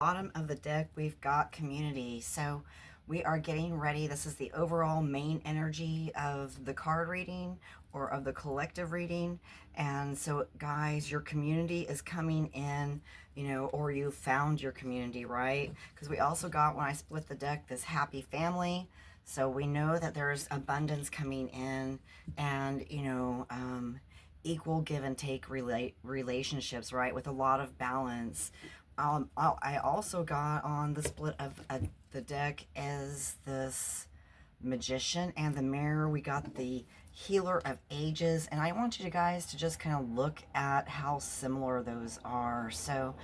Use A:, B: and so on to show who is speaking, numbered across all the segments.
A: Bottom of the deck, we've got community. So we are getting ready. This is the overall main energy of the card reading or of the collective reading. And so, guys, your community is coming in, or you found your community, right? Because we also got, when I split the deck, this happy family. So we know that there's abundance coming in, and, equal give and take relationships, right? With a lot of balance. I also got on the split of the deck as this magician and the mirror. We got the healer of ages, and I want you guys to just kind of look at how similar those are. So,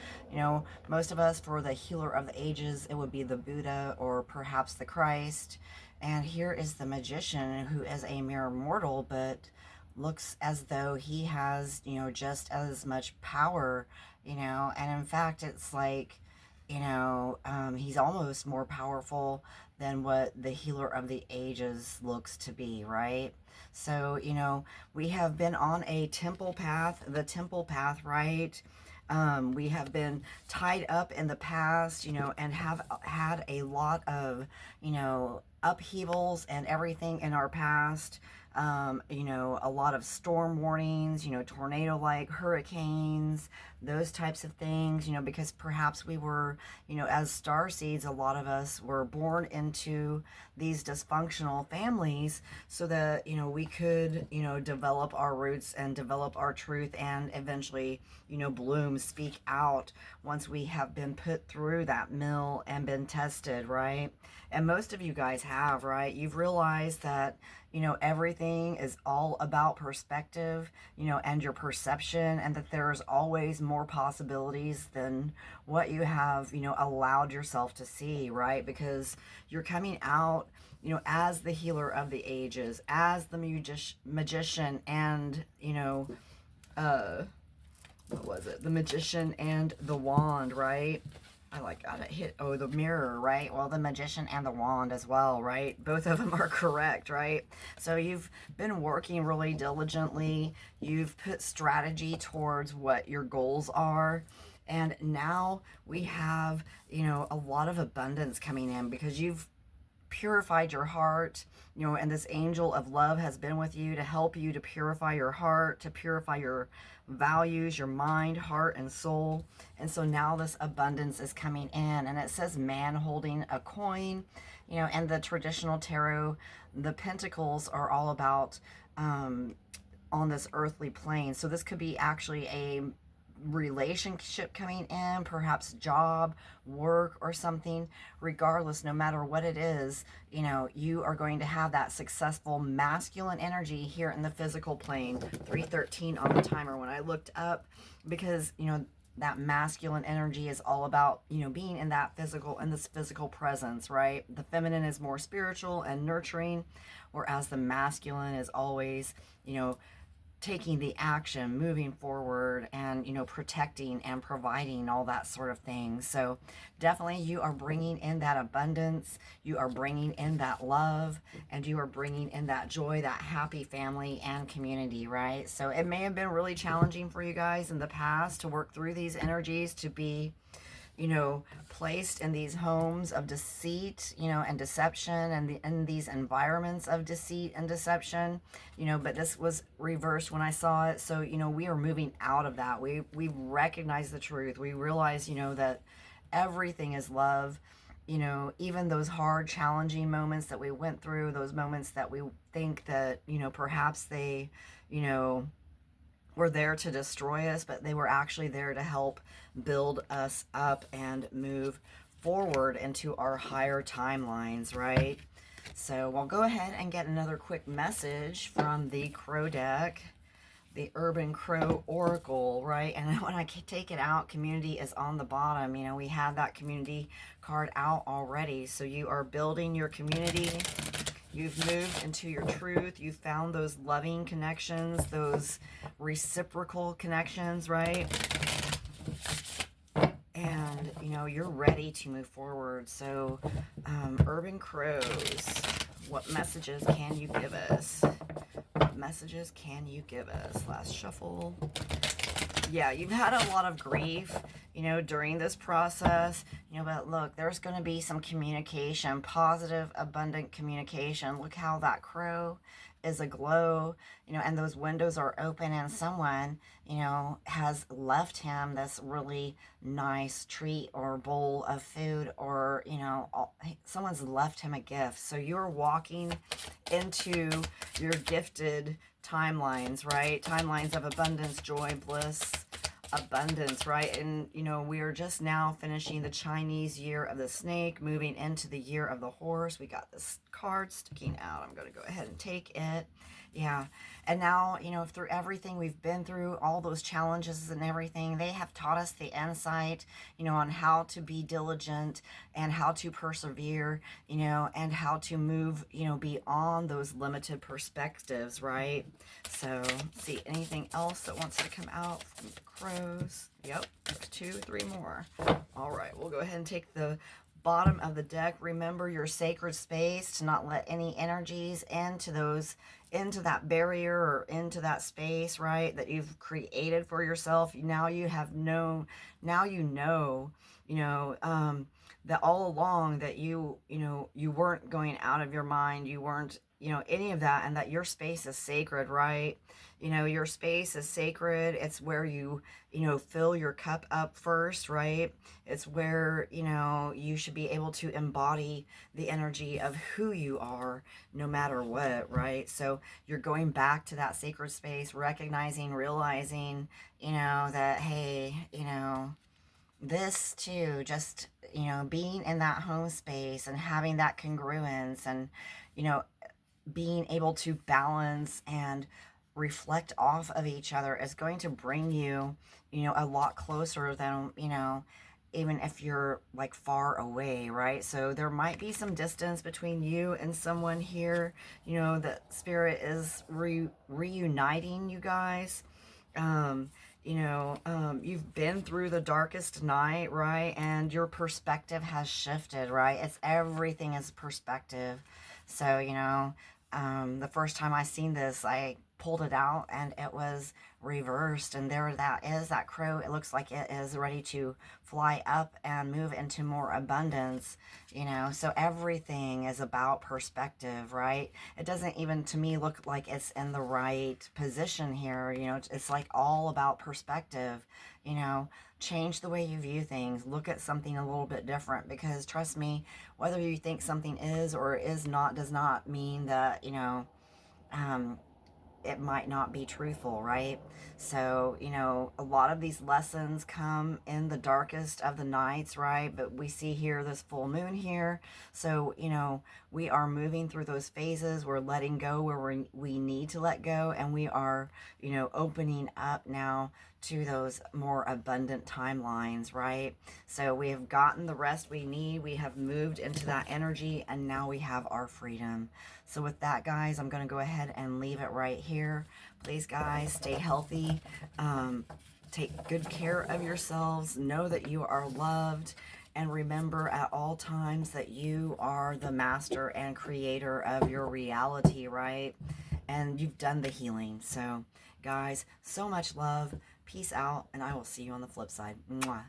A: most of us, for the healer of the ages, it would be the Buddha or perhaps the Christ. And here is the magician, who is a mere mortal, but looks as though he has, just as much power, and in fact, it's like, he's almost more powerful than what the healer of the ages looks to be, right? So, we have been on a temple path, the temple path, right? We have been tied up in the past, and have had a lot of, upheavals and everything in our past. A lot of storm warnings, tornado like hurricanes, those types of things, because perhaps we were, as star seeds, a lot of us were born into these dysfunctional families so that, we could, develop our roots and develop our truth and eventually, bloom, speak out once we have been put through that mill and been tested, right? And most of you guys have, right? You've realized that, everything is all about perspective, and your perception, and that there's always more possibilities than what you have, allowed yourself to see, right? Because you're coming out, as the healer of the ages, as the magician, and, what was it? The magician and the wand, right? I like got it hit. Oh, the mirror, right? Well, the magician and the wand as well, right? Both of them are correct, right? So you've been working really diligently. You've put strategy towards what your goals are. And now we have, a lot of abundance coming in because you've purified your heart, and this angel of love has been with you to help you to purify your heart, to purify your values, your mind, heart, and soul. And so now this abundance is coming in, and it says man holding a coin, and the traditional tarot, the pentacles are all about on this earthly plane. So this could be actually a relationship coming in, perhaps job, work, or something. Regardless, no matter what it is, you are going to have that successful masculine energy here in the physical plane. 313 on the timer when I looked up, because that masculine energy is all about, being in that physical, in this physical presence, right? The feminine is more spiritual and nurturing, whereas the masculine is always, taking the action, moving forward, and protecting and providing, all that sort of thing. So definitely you are bringing in that abundance, you are bringing in that love, and you are bringing in that joy, that happy family and community, right? So it may have been really challenging for you guys in the past to work through these energies, to be placed in these homes of deceit, and deception, and in these environments of deceit and deception, but this was reversed when I saw it. So, we are moving out of that. We recognize the truth. We realize, that everything is love. Even those hard, challenging moments that we went through, those moments that we think that, perhaps they, were there to destroy us, but they were actually there to help build us up and move forward into our higher timelines, right? So we'll go ahead and get another quick message from the Crow deck, the Urban Crow Oracle, right? And when I take it out, community is on the bottom. We had that community card out already. So you are building your community. You've moved into your truth. You've found those loving connections, those reciprocal connections, right? And, you're ready to move forward. So, Urban Crows, what messages can you give us? What messages can you give us? Last shuffle. Yeah, you've had a lot of grief, during this process, but look, there's going to be some communication, positive, abundant communication. Look how that crow is aglow, and those windows are open, and someone, has left him this really nice treat or bowl of food, or, someone's left him a gift. So you're walking into your gifted timelines, right? Timelines of abundance, joy, bliss, abundance, right? And we are just now finishing the Chinese year of the snake, moving into the year of the horse. We got this card sticking out. I'm going to go ahead and take it. Yeah. And now, through everything we've been through, all those challenges and everything, they have taught us the insight, on how to be diligent and how to persevere, and how to move, beyond those limited perspectives, right? So, see, anything else that wants to come out from the crows? Yep, there's 2, 3 more. All right, we'll go ahead and take the bottom of the deck. Remember your sacred space, to not let any energies into that barrier or into that space, right, that you've created for yourself. Now you have known, now that all along that you weren't going out of your mind, you weren't, any of that, and that your space is sacred, right? Your space is sacred. It's where you fill your cup up first, right? It's where, you should be able to embody the energy of who you are no matter what, right? So you're going back to that sacred space, recognizing, realizing, that, hey, this too, just, being in that home space and having that congruence and, being able to balance and reflect off of each other is going to bring you, a lot closer than, even if you're like far away, right? So there might be some distance between you and someone here, that spirit is reuniting you guys. You've been through the darkest night, right? And your perspective has shifted, right? Everything is perspective. So, the first time I seen this, I pulled it out and it was reversed, and there that is that crow. It looks like it is ready to fly up and move into more abundance, so everything is about perspective, right? It doesn't even to me look like it's in the right position here. It's like all about perspective. Change the way you view things, look at something a little bit different, because trust me, whether you think something is or is not does not mean that it might not be truthful, right? So, a lot of these lessons come in the darkest of the nights, right? But we see here this full moon here. So, we are moving through those phases. We're letting go where we need to let go. And we are, opening up now to those more abundant timelines, right? So we have gotten the rest we need. We have moved into that energy, and now we have our freedom. So with that, guys, I'm going to go ahead and leave it right here. Please, guys, stay healthy. Take good care of yourselves. Know that you are loved. And remember at all times that you are the master and creator of your reality, right? And you've done the healing. So, guys, so much love. Peace out, and I will see you on the flip side. Mwah.